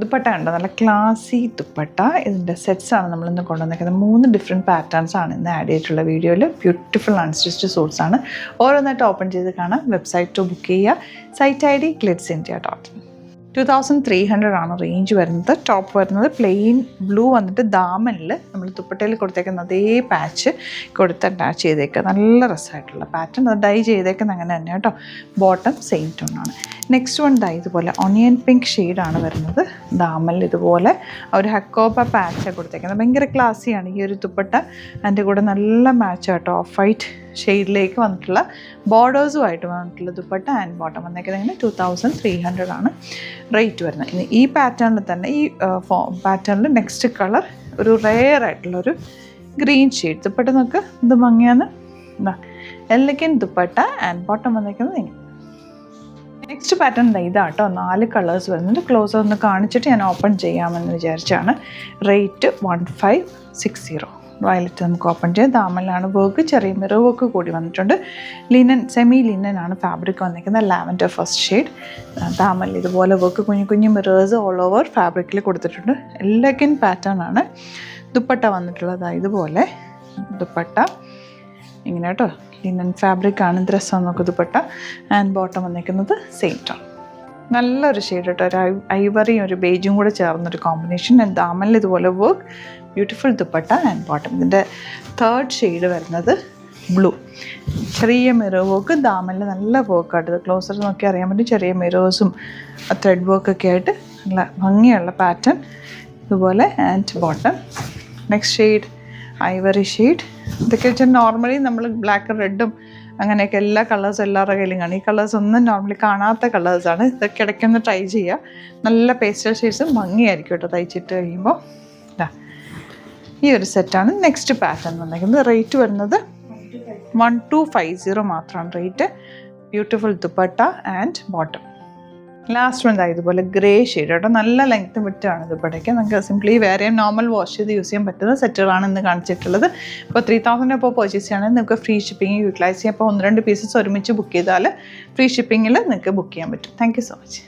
ദുപ്പട്ട ഉണ്ട്, നല്ല ക്ലാസി ദുപ്പട്ട. ഇതിൻ്റെ സെറ്റ്സാണ് നമ്മളിന്ന് കൊണ്ടുവന്നിരിക്കുന്നത്. 3 ഡിഫറെൻറ്റ് പാറ്റേൺസ് ആണ് ഇന്ന് ആഡ് ചെയ്തിട്ടുള്ള വീഡിയോയിൽ. ബ്യൂട്ടിഫുൾ അൺസ്റ്റിച്ച്ഡ് സൂട്ട്സ് ആണ്. ഓരോന്നായിട്ട് ഓപ്പൺ ചെയ്ത് കാണാം. വെബ്സൈറ്റ് ബുക്ക് ചെയ്യുക. Site ID glitzindia.in. 2300 ആണ് റേഞ്ച് വരുന്നത്. ടോപ്പ് വരുന്നത് പ്ലെയിൻ ബ്ലൂ വന്നിട്ട് ദാമനിൽ നമ്മൾ ദുപ്പട്ടയിൽ കൊടുത്തേക്കുന്ന അതേ പാച്ച് കൊടുത്ത് അറ്റാച്ച് ചെയ്തേക്കുക. നല്ല രസമായിട്ടുള്ള പാറ്റേൺ. അത് ഡൈ ചെയ്തേക്കുന്നത് അങ്ങനെ തന്നെ കേട്ടോ. ബോട്ടം സെയിം ടോണാണ്. നെക്സ്റ്റ് വൺ ഇതുപോലെ ഒണിയൻ പിങ്ക് ഷെയ്ഡാണ് വരുന്നത്. ദാമനിൽ ഇതുപോലെ ഒരു ഹക്കോബ പാച്ച് കൊടുത്തേക്കുന്നത്. ഭയങ്കര ക്ലാസ്സിയാണ് ഈ ഒരു ദുപ്പട്ട. അതിൻ്റെ കൂടെ നല്ല മാച്ച് കേട്ടോ. ഓഫ് വൈറ്റ് ഷെയ്ഡിലേക്ക് വന്നിട്ടുള്ള ബോർഡേഴ്സുമായിട്ട് വന്നിട്ടുള്ള ദുപ്പട്ട. ആൻഡ് ബോട്ടം വന്നേക്കുന്നത് 2300 ആണ് റേറ്റ് വരുന്നത്. ഇനി ഈ പാറ്റേണിൽ തന്നെ ഈ പാറ്റേണിൽ നെക്സ്റ്റ് കളർ ഒരു റെയർ ആയിട്ടുള്ളൊരു ഗ്രീൻ ഷെയ്ഡ് ദുപ്പട്ട. നോക്ക് ഇത് ഭംഗിയാണ്. എലഗൻ ദുപ്പട്ട. ആൻഡ് ബോട്ടം വന്നേക്കുന്നത് ഇങ്ങനെ. നെക്സ്റ്റ് പാറ്റേൺ ഇതാട്ടോ. 4 കളേഴ്സ് വരുന്നുണ്ട്. ക്ലോസർ ഒന്ന് കാണിച്ചിട്ട് ഞാൻ ഓപ്പൺ ചെയ്യാമെന്ന് വിചാരിച്ചാണ്. റേറ്റ് 1560. വയലറ്റ് നമുക്ക് ഓപ്പൺ ചെയ്യാം. ദാമനിലാണ് വർക്ക്. ചെറിയ മിറർ വർക്ക് കൂടി വന്നിട്ടുണ്ട്. ലിനൻ, സെമി ലിനൻ ആണ് ഫാബ്രിക് വന്നിരിക്കുന്നത്. Lavender first shade. ദാമനിൽ ഇതുപോലെ വർക്ക് കുഞ്ഞു കുഞ്ഞു മിറേഴ്സ് ഓൾ ഓവർ ഫാബ്രിക്കിൽ കൊടുത്തിട്ടുണ്ട്. എലഗൻ പാറ്റേൺ ആണ്. ദുപ്പട്ട വന്നിട്ടുള്ളത് ഇതുപോലെ. ദുപ്പട്ട ഇങ്ങനെ കേട്ടോ. ലിനൻ ഫാബ്രിക് ആണ്. ഡ്രസ്സാണ് നമുക്ക് ദുപ്പട്ട. ആൻഡ് ബോട്ടം വന്നിരിക്കുന്നത് സെയിം ടോൺ. നല്ലൊരു ഷെയ്ഡ് കേട്ടോ. ഒരു ഐവറിയും ഒരു ബേജും കൂടെ ചേർന്നൊരു കോമ്പിനേഷൻ. ആൻഡ് ദാമനിൽ ഇതുപോലെ work. Beautiful dupatta. And bottom. ഇതിൻ്റെ തേർഡ് ഷെയ്ഡ് വരുന്നത് ബ്ലൂ. ചെറിയ മിറർ വർക്ക്. ദാമനിൽ നല്ല വർക്കായിട്ട്. ഇത് ക്ലോസർ നോക്കി അറിയാൻ പറ്റും. ചെറിയ മിറേഴ്സും ത്രെഡ് വർക്കൊക്കെ ആയിട്ട് നല്ല ഭംഗിയുള്ള പാറ്റേൺ ഇതുപോലെ. And bottom. Next shade Ivory shade. ഇതൊക്കെ വെച്ചാൽ നോർമലി നമ്മൾ ബ്ലാക്ക് റെഡും അങ്ങനെയൊക്കെ എല്ലാ കളേഴ്സും എല്ലാവരുടെ കയ്യിലും കാണും. ഈ കളേഴ്സ് ഒന്നും നോർമലി കാണാത്ത കളേഴ്സാണ്. ഇതൊക്കെ ഇടയ്ക്കൊന്ന് ട്രൈ ചെയ്യുക. നല്ല പേസ്റ്റൽ ഷെയ്ഡ്സും ഭംഗിയായിരിക്കും കേട്ടോ തയ്ച്ചിട്ട് കഴിയുമ്പോൾ. ഈ ഒരു സെറ്റാണ് നെക്സ്റ്റ് പാറ്റേൺ വന്നിരിക്കുന്നത്. റേറ്റ് വരുന്നത് 1250 മാത്രമാണ് rate. Beautiful dupatta and bottom. Last one ഇതുപോലെ ഗ്രേ ഷെയ്ഡ് കേട്ടോ. നല്ല ലെങ്ത്തും വിട്ടാണ് ദുപ്പട്ടയ്ക്ക്. നമുക്ക് സിംപ്ലി വേറെയും നോർമൽ വാഷ് ചെയ്ത് യൂസ് ചെയ്യാൻ പറ്റുന്ന സെറ്റുകളാണ് ഇന്ന് കാണിച്ചിട്ടുള്ളത്. ഇപ്പോൾ 3000 ഇപ്പോൾ പർച്ചേസ് ചെയ്യുകയാണെങ്കിൽ നിങ്ങൾക്ക് ഫ്രീ ഷിപ്പിംഗ് യൂട്ടിലൈസ് ചെയ്യാം. അപ്പോൾ 1-2 പീസസ് ഒരുമിച്ച് ബുക്ക് ചെയ്താൽ ഫ്രീ ഷിപ്പിങ്ങിൽ നിങ്ങൾക്ക് ബുക്ക് ചെയ്യാൻ പറ്റും. Thank you so much.